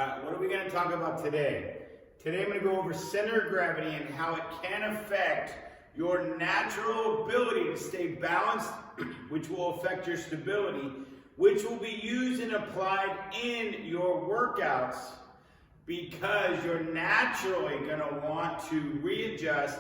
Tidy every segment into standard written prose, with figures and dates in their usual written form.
What are we going to talk about today? Today I'm going to go over center of gravity and how it can affect your natural ability to stay balanced, which will affect your stability, which will be used and applied in your workouts because you're naturally going to want to readjust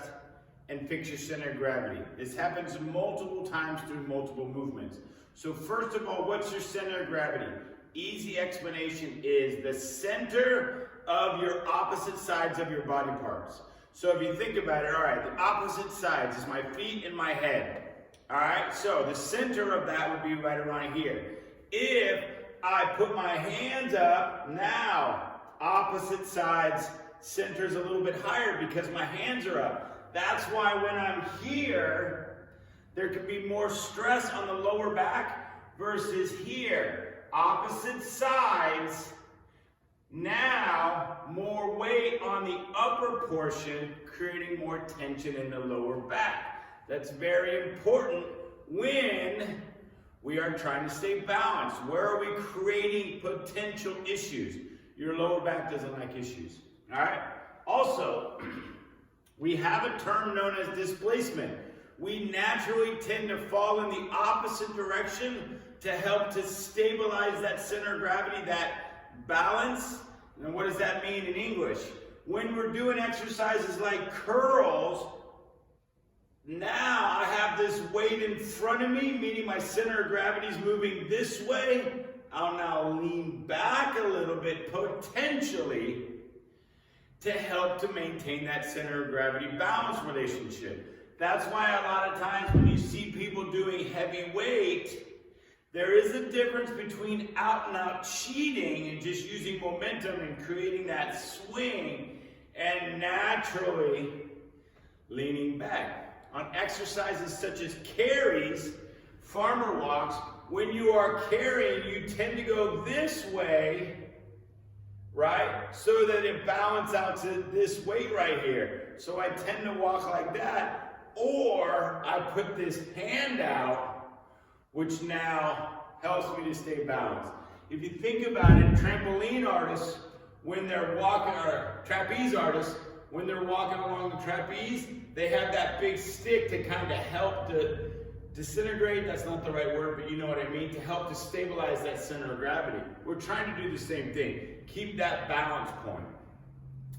and fix your center of gravity. This happens multiple times through multiple movements. So first of all, what's your center of gravity? Easy explanation is the center of your opposite sides of your body parts. So if you think about it, all right, the opposite sides is my feet and my head. All right, so the center of that would be right around here. If I put my hands up, now opposite sides center's a little bit higher because my hands are up. That's why when I'm here, there could be more stress on the lower back versus here. Opposite sides, now more weight on the upper portion, creating more tension in the lower back. That's very important when we are trying to stay balanced. Where are we creating potential issues? Your lower back doesn't like issues. All right? Also, we have a term known as displacement. We naturally tend to fall in the opposite direction to help to stabilize that center of gravity, that balance. And what does that mean in English? When we're doing exercises like curls, now I have this weight in front of me, meaning my center of gravity is moving this way. I'll now lean back a little bit, potentially, to help to maintain that center of gravity balance relationship. That's why a lot of times when you see people doing heavy weight, there is a difference between out and out cheating and just using momentum and creating that swing and naturally leaning back. On exercises such as carries, farmer walks, when you are carrying, you tend to go this way, right? So that it balances out to this weight right here. So I tend to walk like that, or I put this hand out, which now helps me to stay balanced. If you think about it, trampoline artists, when they're walking, or trapeze artists, when they're walking along the trapeze, they have that big stick to kind of help to disintegrate, that's not the right word, but you know what I mean, to help to stabilize that center of gravity. We're trying to do the same thing. Keep that balance point.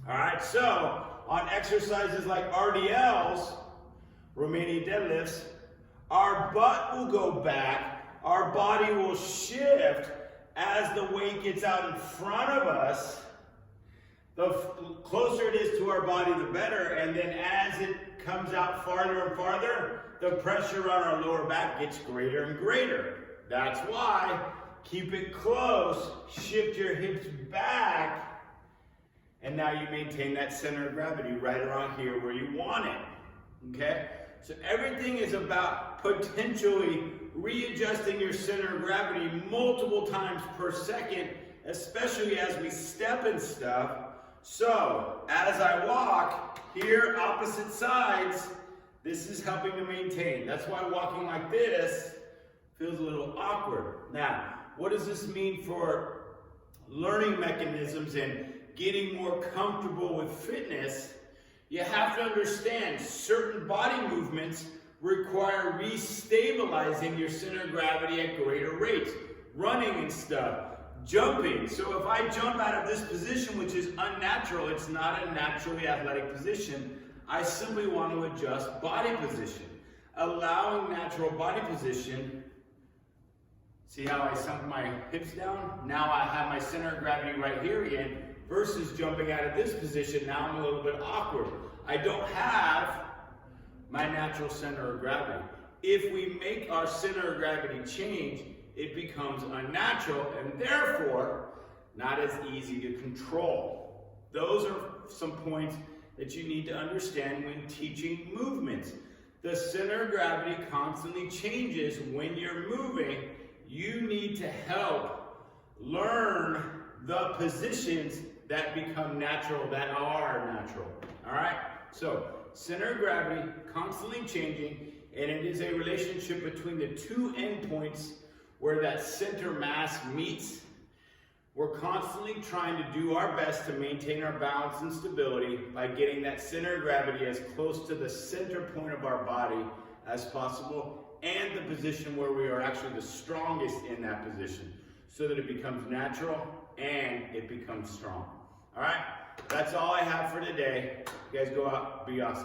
All right, so on exercises like RDLs, Romanian deadlifts, our butt will go back, our body will shift as the weight gets out in front of us. The closer it is to our body, the better, and then as it comes out farther and farther, the pressure on our lower back gets greater and greater. That's why, keep it close, shift your hips back, and now you maintain that center of gravity right around here where you want it, okay? So everything is about potentially readjusting your center of gravity multiple times per second, especially as we step and stuff. So as I walk, here opposite sides, this is helping to maintain. That's why walking like this feels a little awkward. Now, what does this mean for learning mechanisms and getting more comfortable with fitness? You have to understand certain body movements require restabilizing your center of gravity at greater rates. Running and stuff, jumping. So if I jump out of this position, which is unnatural, it's not a naturally athletic position, I simply want to adjust body position. Allowing natural body position, see how I sunk my hips down? Now I have my center of gravity right here again, versus jumping out of this position, now I'm a little bit awkward. I don't have my natural center of gravity. If we make our center of gravity change, it becomes unnatural and therefore not as easy to control. Those are some points that you need to understand when teaching movements. The center of gravity constantly changes when you're moving. You need to help learn the positions that become natural, that are natural. All right? So, center of gravity constantly changing, and it is a relationship between the two endpoints where that center mass meets. We're constantly trying to do our best to maintain our balance and stability by getting that center of gravity as close to the center point of our body as possible, and the position where we are actually the strongest in that position, so that it becomes natural and it becomes strong. All right, that's all I have for today. You guys go out, be awesome.